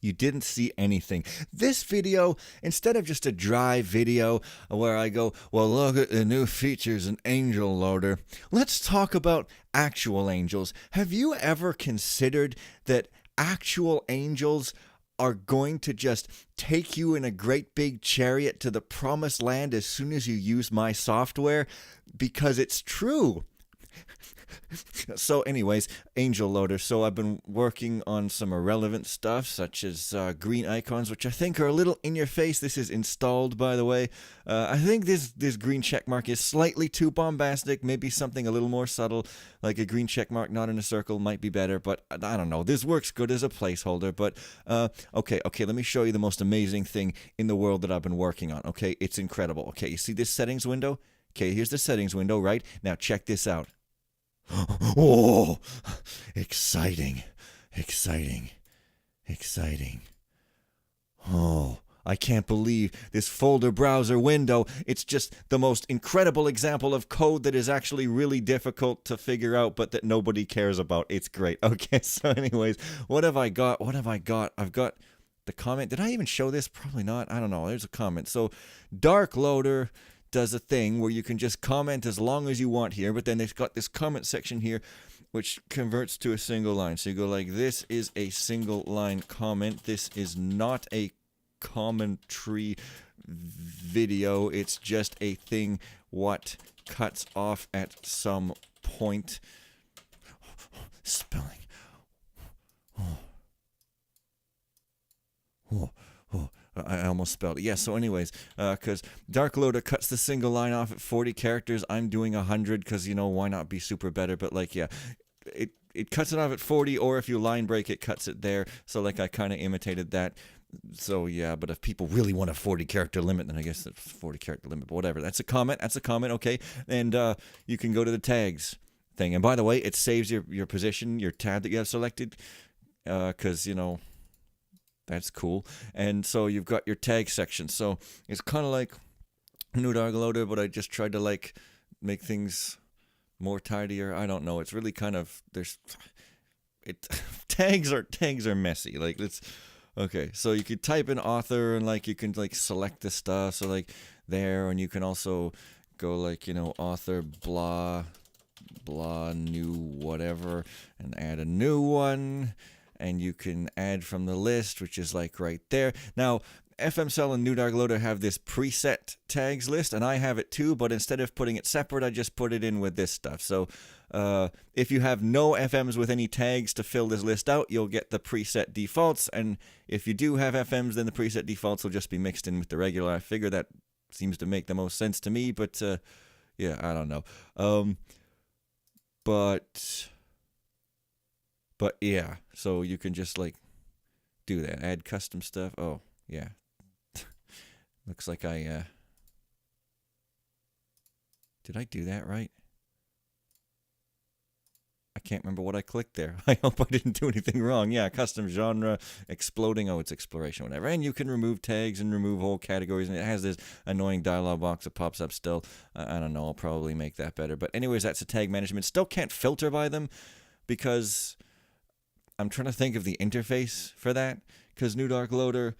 You didn't see anything. This video, instead of just a dry video where I go, well, look at the new features in AngelLoader, let's talk about actual angels. Have you ever considered that actual angels are going to just take you in a great big chariot to the promised land as soon as you use my software? Because it's true. So anyways, AngelLoader. So I've been working on some irrelevant stuff, such as green icons, which I think are a little in your face. This is installed, by the way. I think this green check mark is slightly too bombastic. Maybe something a little more subtle, like a green check mark not in a circle, might be better. But I don't know. This works good as a placeholder. But okay. Let me show you the most amazing thing in the world that I've been working on. Okay, it's incredible. Okay, you see this settings window? Okay, here's the settings window, right? Now check this out. Oh, exciting. Oh, I can't believe this folder browser window. It's just the most incredible example of code that is actually really difficult to figure out, but that nobody cares about. It's great. Okay, so anyways, what have I got? I've got the comment. Did I even show this? Probably not. I don't know. There's a comment. So, AngelLoader does a thing where you can just comment as long as you want here, but then they've got this comment section here which converts to a single line. So you go like, this is a single line comment. This is not a commentary video. It's just a thing what cuts off at some point. Spelling. I almost spelled it. Yeah, so anyways, because AngelLoader cuts the single line off at 40 characters. I'm doing 100 because, why not be super better? But, yeah, it cuts it off at 40, or if you line break, it cuts it there. So, I kind of imitated that. So, yeah, but if people really want a 40-character limit, then I guess it's 40-character limit. But whatever. That's a comment, okay? And you can go to the tags thing. And by the way, it saves your position, your tab that you have selected, because, that's cool. And so you've got your tag section. So it's kind of like new AngelLoader, but I just tried to make things more tidier. I don't know. It's really kind of tags are messy. It's okay. So you could type in author and you can select the stuff. So there, and you can also go author blah blah new whatever and add a new one. And you can add from the list, which is right there. Now, FMcell and new AngelLoader have this preset tags list, and I have it too, but instead of putting it separate, I just put it in with this stuff. So if you have no FMs with any tags to fill this list out, you'll get the preset defaults, and if you do have FMs, then the preset defaults will just be mixed in with the regular. I figure that seems to make the most sense to me, but yeah, I don't know. But yeah, so you can just do that. Add custom stuff. Oh, yeah. Looks like did I do that right? I can't remember what I clicked there. I hope I didn't do anything wrong. Yeah, custom genre, exploding. Oh, it's exploration, whatever. And you can remove tags and remove whole categories. And it has this annoying dialog box that pops up still. I don't know. I'll probably make that better. But anyways, that's a tag management. Still can't filter by them because I'm trying to think of the interface for that, because new AngelLoader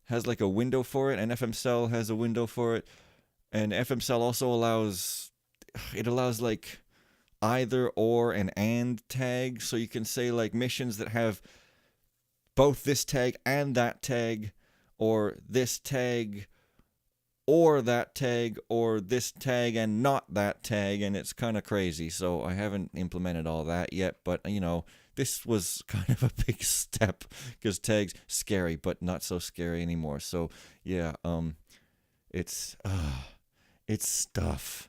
has a window for it, and FMcell has a window for it, and FMcell also allows either or and tag, so you can say missions that have both this tag and that tag, or this tag or that tag, or this tag and not that tag, and it's kind of crazy. So I haven't implemented all that yet, but this was kind of a big step, because tags scary, but not so scary anymore. So yeah, it's stuff.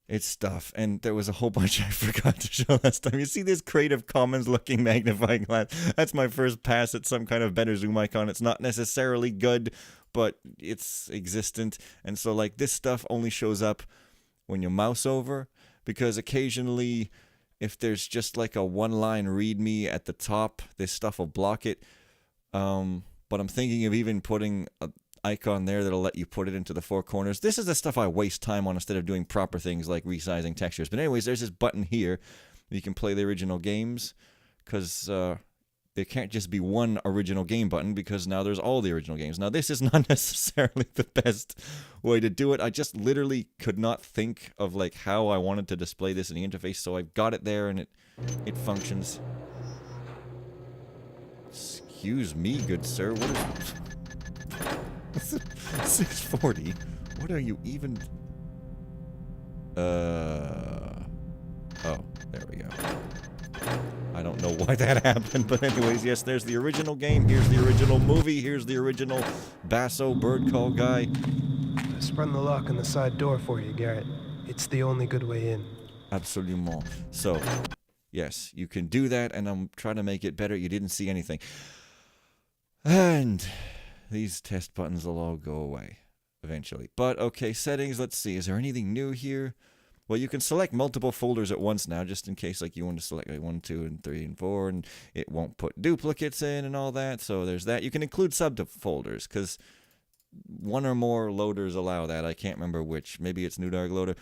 It's stuff, and there was a whole bunch I forgot to show last time. You see this Creative Commons looking magnifying glass? That's my first pass at some kind of better zoom icon. It's not necessarily good, but it's existent. And so this stuff only shows up when you mouse over, because occasionally if there's just a one-line readme at the top, this stuff will block it. But I'm thinking of even putting a icon there that'll let you put it into the four corners. This is the stuff I waste time on instead of doing proper things like resizing textures. But anyways, there's this button here. You can play the original games, because there can't just be one original game button because now there's all the original games. Now, this is not necessarily the best way to do it. I just literally could not think of like how I wanted to display this in the interface, so I've got it there and it functions. Excuse me, good sir. What is 640? What are you even? Oh, there we go. I don't know why that happened, but anyways, yes, there's the original game. Here's the original movie. Here's the original Basso bird call guy. I sprung the lock on the side door for you, Garrett. It's the only good way in. Absolument. So, yes, you can do that, and I'm trying to make it better. You didn't see anything. And these test buttons will all go away eventually. But, okay, settings, let's see. Is there anything new here? Well, you can select multiple folders at once now, just in case like you want to select like 1, 2, and 3, and 4, and it won't put duplicates in and all that. So there's that. You can include subfolders, because one or more loaders allow that. I can't remember which. Maybe it's AngelLoader.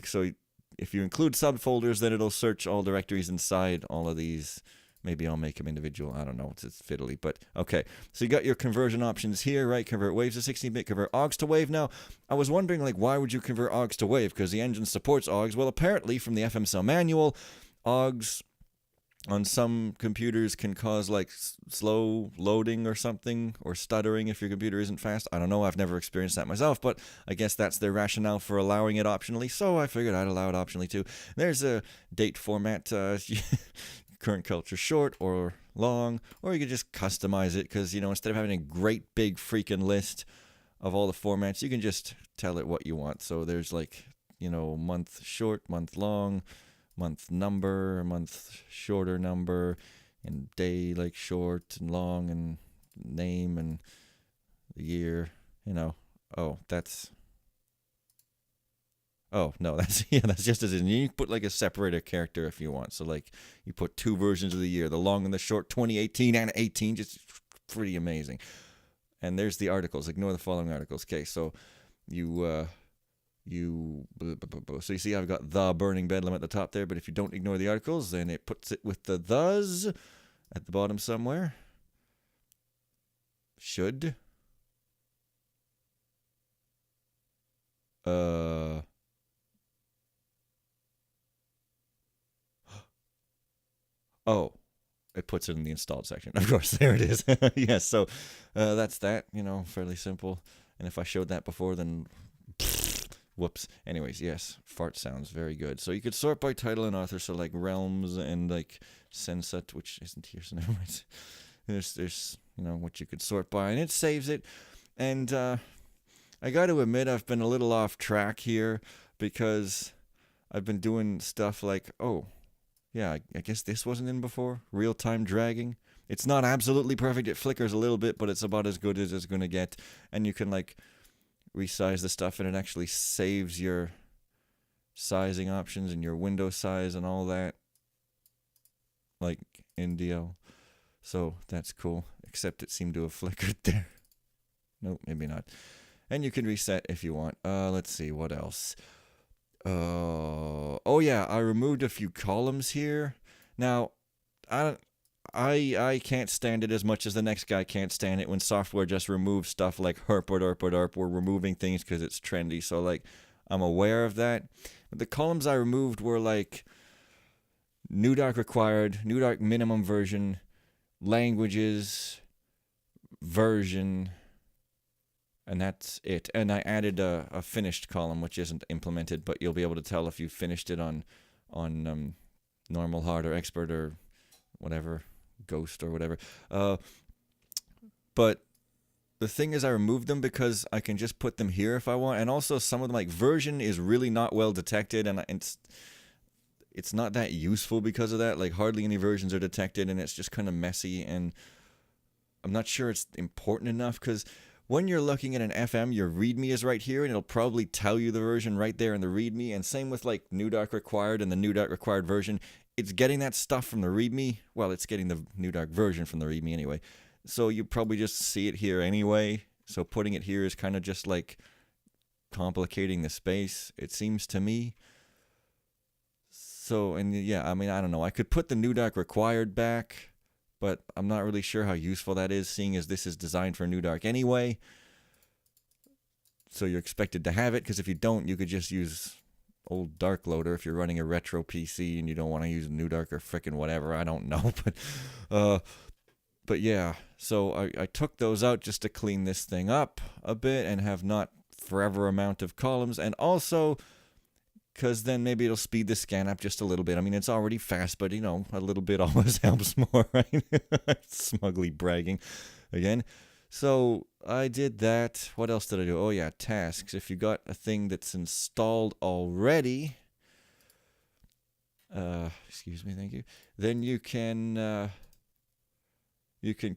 So if you include subfolders, then it'll search all directories inside all of these. Maybe I'll make them individual. I don't know. It's fiddly. But, okay. So you got your conversion options here, right? Convert waves to 16-bit, convert OGS to wave. Now, I was wondering, like, why would you convert OGS to wave? Because the engine supports OGS. Well, apparently, from the FMCell manual, OGS on some computers can cause, like, slow loading or something, or stuttering if your computer isn't fast. I don't know. I've never experienced that myself, but I guess that's their rationale for allowing it optionally. So I figured I'd allow it optionally, too. There's a date format. Current culture short or long, or you could just customize it because, you know, instead of having a great big freaking list of all the formats, you can just tell it what you want. So there's like, you know, month short, month long, month number, month shorter number, and day like short and long, and name and the year, you know. Oh, that's... Oh, no, that's just as in. You can put like a separator character if you want. So like you put 2 versions of the year, the long and the short, 2018 and 18, just pretty amazing. And there's the articles. Ignore the following articles. Okay, so so you see I've got the burning bedlam at the top there, but if you don't ignore the articles, then it puts it with the thes at the bottom somewhere. Should. Oh, it puts it in the installed section. Of course, there it is. Yes, so that's that, you know, fairly simple. And if I showed that before, then whoops. Anyways, yes, fart sounds very good. So you could sort by title and author, so like realms and like Sensat, which isn't here, so never mind. There's you know, what you could sort by, and it saves it. And I got to admit, I've been a little off track here because I've been doing stuff like, oh, yeah, I guess this wasn't in before. Real-time dragging. It's not absolutely perfect. It flickers a little bit, but it's about as good as it's going to get. And you can, like, resize the stuff, and it actually saves your sizing options and your window size and all that, like in DL. So that's cool, except it seemed to have flickered there. Nope, maybe not. And you can reset if you want. Let's see, what else? Oh yeah, I removed a few columns here. Now, I can't stand it as much as the next guy can't stand it when software just removes stuff like herp or derp or derp. We're removing things because it's trendy, so like I'm aware of that. But the columns I removed were like new doc required, new doc minimum version, languages, version, and that's it. And I added a finished column, which isn't implemented, but you'll be able to tell if you finished it on normal, hard, or expert, or whatever, ghost or whatever. But the thing is, I removed them because I can just put them here if I want. And also, some of them, like version, is really not well detected, and it's not that useful because of that. Like hardly any versions are detected, and it's just kind of messy. And I'm not sure it's important enough because when you're looking at an FM, your README is right here, and it'll probably tell you the version right there in the README. And same with like new doc required and the new doc required version. It's getting that stuff from the README. Well, it's getting the new doc version from the README anyway. So you probably just see it here anyway. So putting it here is kind of just like complicating the space, it seems to me. So, and yeah, I mean, I don't know. I could put the new doc required back, but I'm not really sure how useful that is, seeing as this is designed for New Dark anyway. So you're expected to have it, because if you don't, you could just use old Dark Loader if you're running a retro PC and you don't want to use New Dark or frickin' whatever. I don't know, but yeah. So I took those out just to clean this thing up a bit and have not forever amount of columns, and also because then maybe it'll speed the scan up just a little bit. I mean, it's already fast, but, you know, a little bit always helps more, right? Smugly bragging again. So I did that. What else did I do? Oh, yeah, tasks. If you got a thing that's installed already, excuse me, thank you, then you can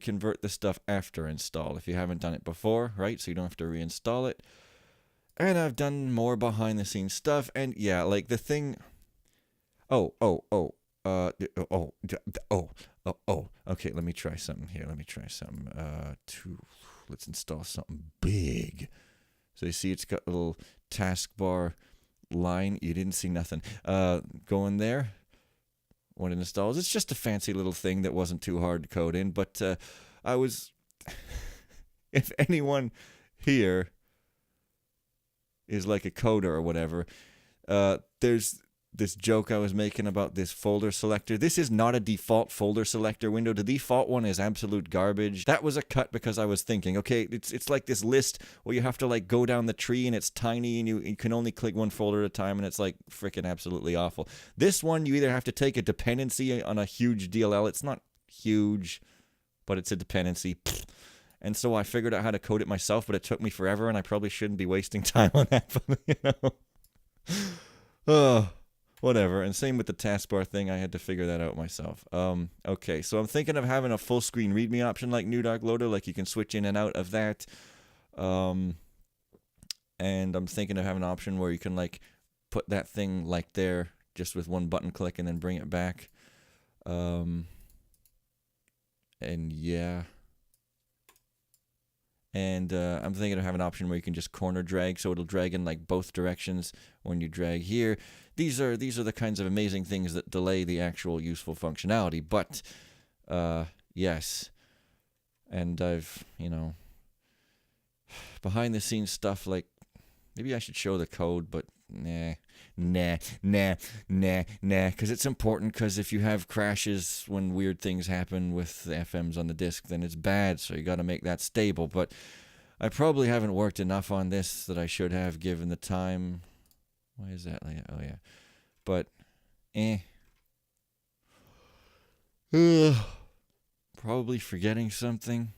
convert the stuff after install if you haven't done it before, right? So you don't have to reinstall it. And I've done more behind the scenes stuff, and yeah, like the thing. Okay, let me try something here. Let's install something big. So you see, it's got a little taskbar line. You didn't see nothing. Going there. When it installs, it's just a fancy little thing that wasn't too hard to code in. But I was, if anyone here is like a coder or whatever, there's this joke I was making about this folder selector. This is not a default folder selector window. The default one is absolute garbage. That was a cut because I was thinking, okay, it's like this list where you have to like go down the tree and it's tiny and you can only click one folder at a time, and it's like freaking absolutely awful. This one, you either have to take a dependency on a huge DLL. It's not huge, but it's a dependency. And so I figured out how to code it myself, but it took me forever, and I probably shouldn't be wasting time on that, you know. Oh, whatever. And same with the taskbar thing. I had to figure that out myself. Okay, so I'm thinking of having a full screen readme option like New Dark Loader, like you can switch in and out of that. And I'm thinking of having an option where you can like put that thing like there just with one button click and then bring it back. And yeah. And I'm thinking of having an option where you can just corner drag, so it'll drag in like both directions when you drag here. These are the kinds of amazing things that delay the actual useful functionality. But yes, and I've, you know, behind the scenes stuff, like maybe I should show the code, but nah, because it's important, because if you have crashes when weird things happen with the FMs on the disk, then it's bad, so you got to make that stable. But I probably haven't worked enough on this that I should have, given the time. Why is that like, oh yeah, but probably forgetting something.